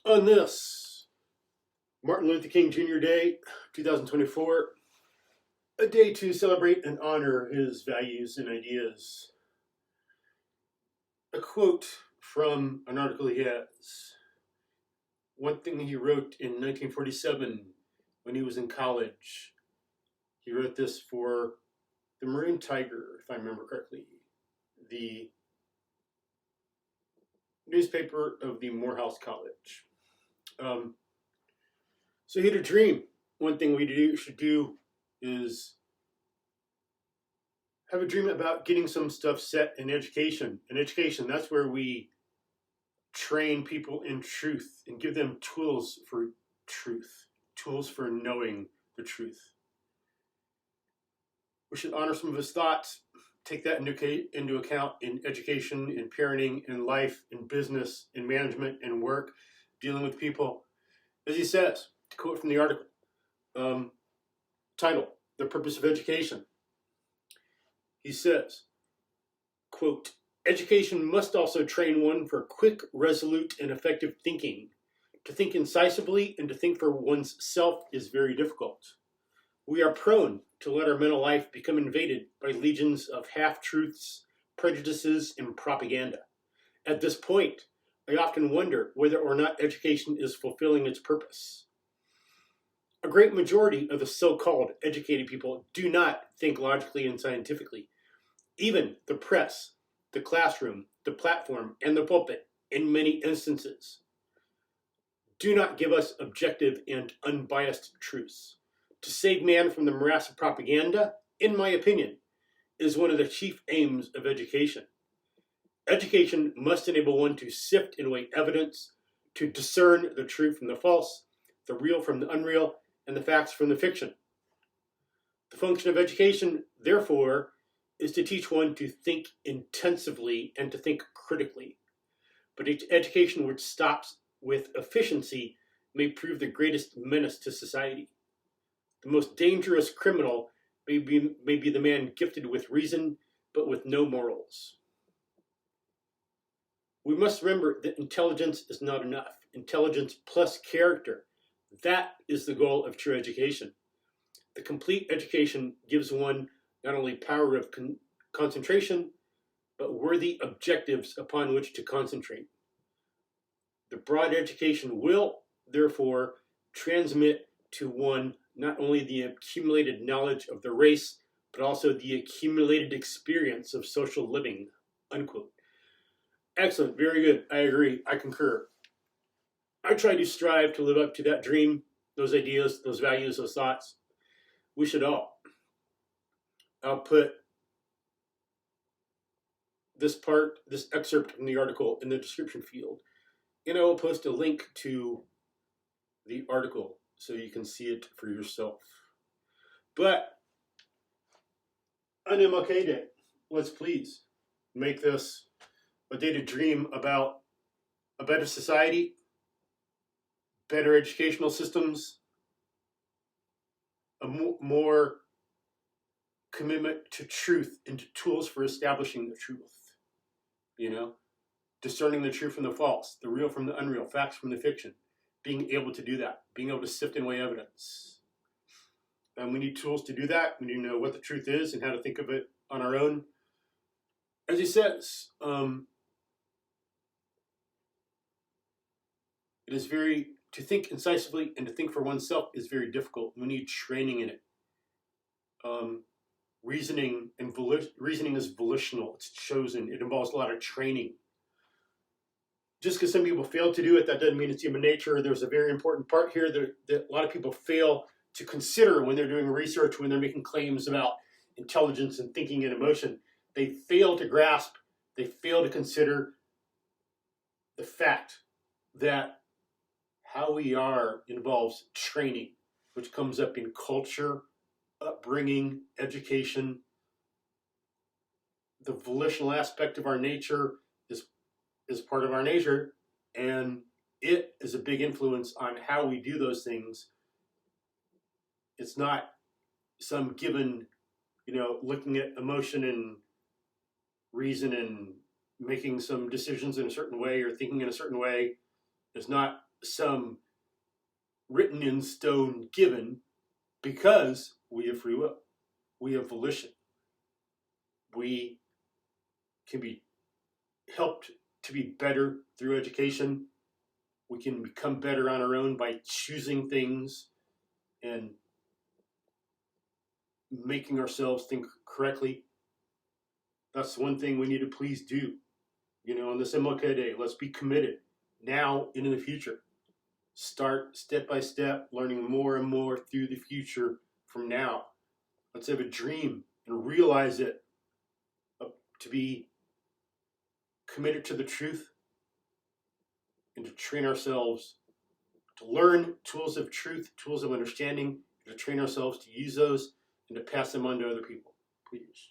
On this Martin Luther King Jr. Day, 2024, a day to celebrate and honor his values and ideas. A quote from an article he has. One thing he wrote in 1947 when he was in college. He wrote this for the Maroon Tiger, if I remember correctly, the newspaper of the Morehouse College. So he had a dream. One thing we should do is have a dream about getting some stuff set in education. In education, that's where we train people in truth and give them tools for truth, tools for knowing the truth. We should honor some of his thoughts, take that into account in education, in parenting, in life, in business, in management, in work, dealing with people. As he says, to quote from the article, title, The Purpose of Education. He says, quote, education must also train one for quick, resolute, and effective thinking. To think incisively and to think for one's self is very difficult. We are prone to let our mental life become invaded by legions of half-truths, prejudices, and propaganda. At this point, I often wonder whether or not education is fulfilling its purpose. A great majority of the so-called educated people do not think logically and scientifically. Even the press, the classroom, the platform, and the pulpit, in many instances, do not give us objective and unbiased truths. To save man from the morass of propaganda, in my opinion, is one of the chief aims of education. Education must enable one to sift and weigh evidence, to discern the true from the false, the real from the unreal, and the facts from the fiction. The function of education, therefore, is to teach one to think intensively and to think critically. But education which stops with efficiency may prove the greatest menace to society. The most dangerous criminal may be the man gifted with reason, but with no morals. We must remember that intelligence is not enough. Intelligence plus character, that is the goal of true education. The complete education gives one not only power of concentration, but worthy objectives upon which to concentrate. The broad education will, therefore, transmit to one not only the accumulated knowledge of the race, but also the accumulated experience of social living, unquote. Excellent, very good, I agree, I concur. I try to strive to live up to that dream, those ideas, those values, those thoughts. We should all. I'll put this excerpt from the article in the description field, and I will post a link to the article so you can see it for yourself. But on MLK Day, let's please make this a day to dream about a better society, better educational systems, a more commitment to truth and to tools for establishing the truth. Discerning the true from the false, the real from the unreal, facts from the fiction. Being able to do that, being able to sift and weigh evidence. And we need tools to do that. We need to know what the truth is and how to think of it on our own. As he says, to think incisively and to think for oneself is very difficult. We need training in it. Reasoning is volitional. It's chosen. It involves a lot of training. Just because some people fail to do it, that doesn't mean it's human nature. There's a very important part here that a lot of people fail to consider when they're doing research, when they're making claims about intelligence and thinking and emotion. They fail to grasp, they fail to consider the fact that how we are involves training, which comes up in culture, upbringing, education. The volitional aspect of our nature is part of our nature, and it is a big influence on how we do those things. It's not some given, looking at emotion and reason and making some decisions in a certain way or thinking in a certain way. It's not some written in stone given, because we have free will. We have volition. We can be helped to be better through education. We can become better on our own by choosing things and making ourselves think correctly. That's one thing we need to please do. On this MLK Day, let's be committed now and in the future. Start step by step, learning more and more through the future from now. Let's have a dream and realize it, to be committed to the truth and to train ourselves to learn tools of truth, tools of understanding, and to train ourselves to use those and to pass them on to other people. Please.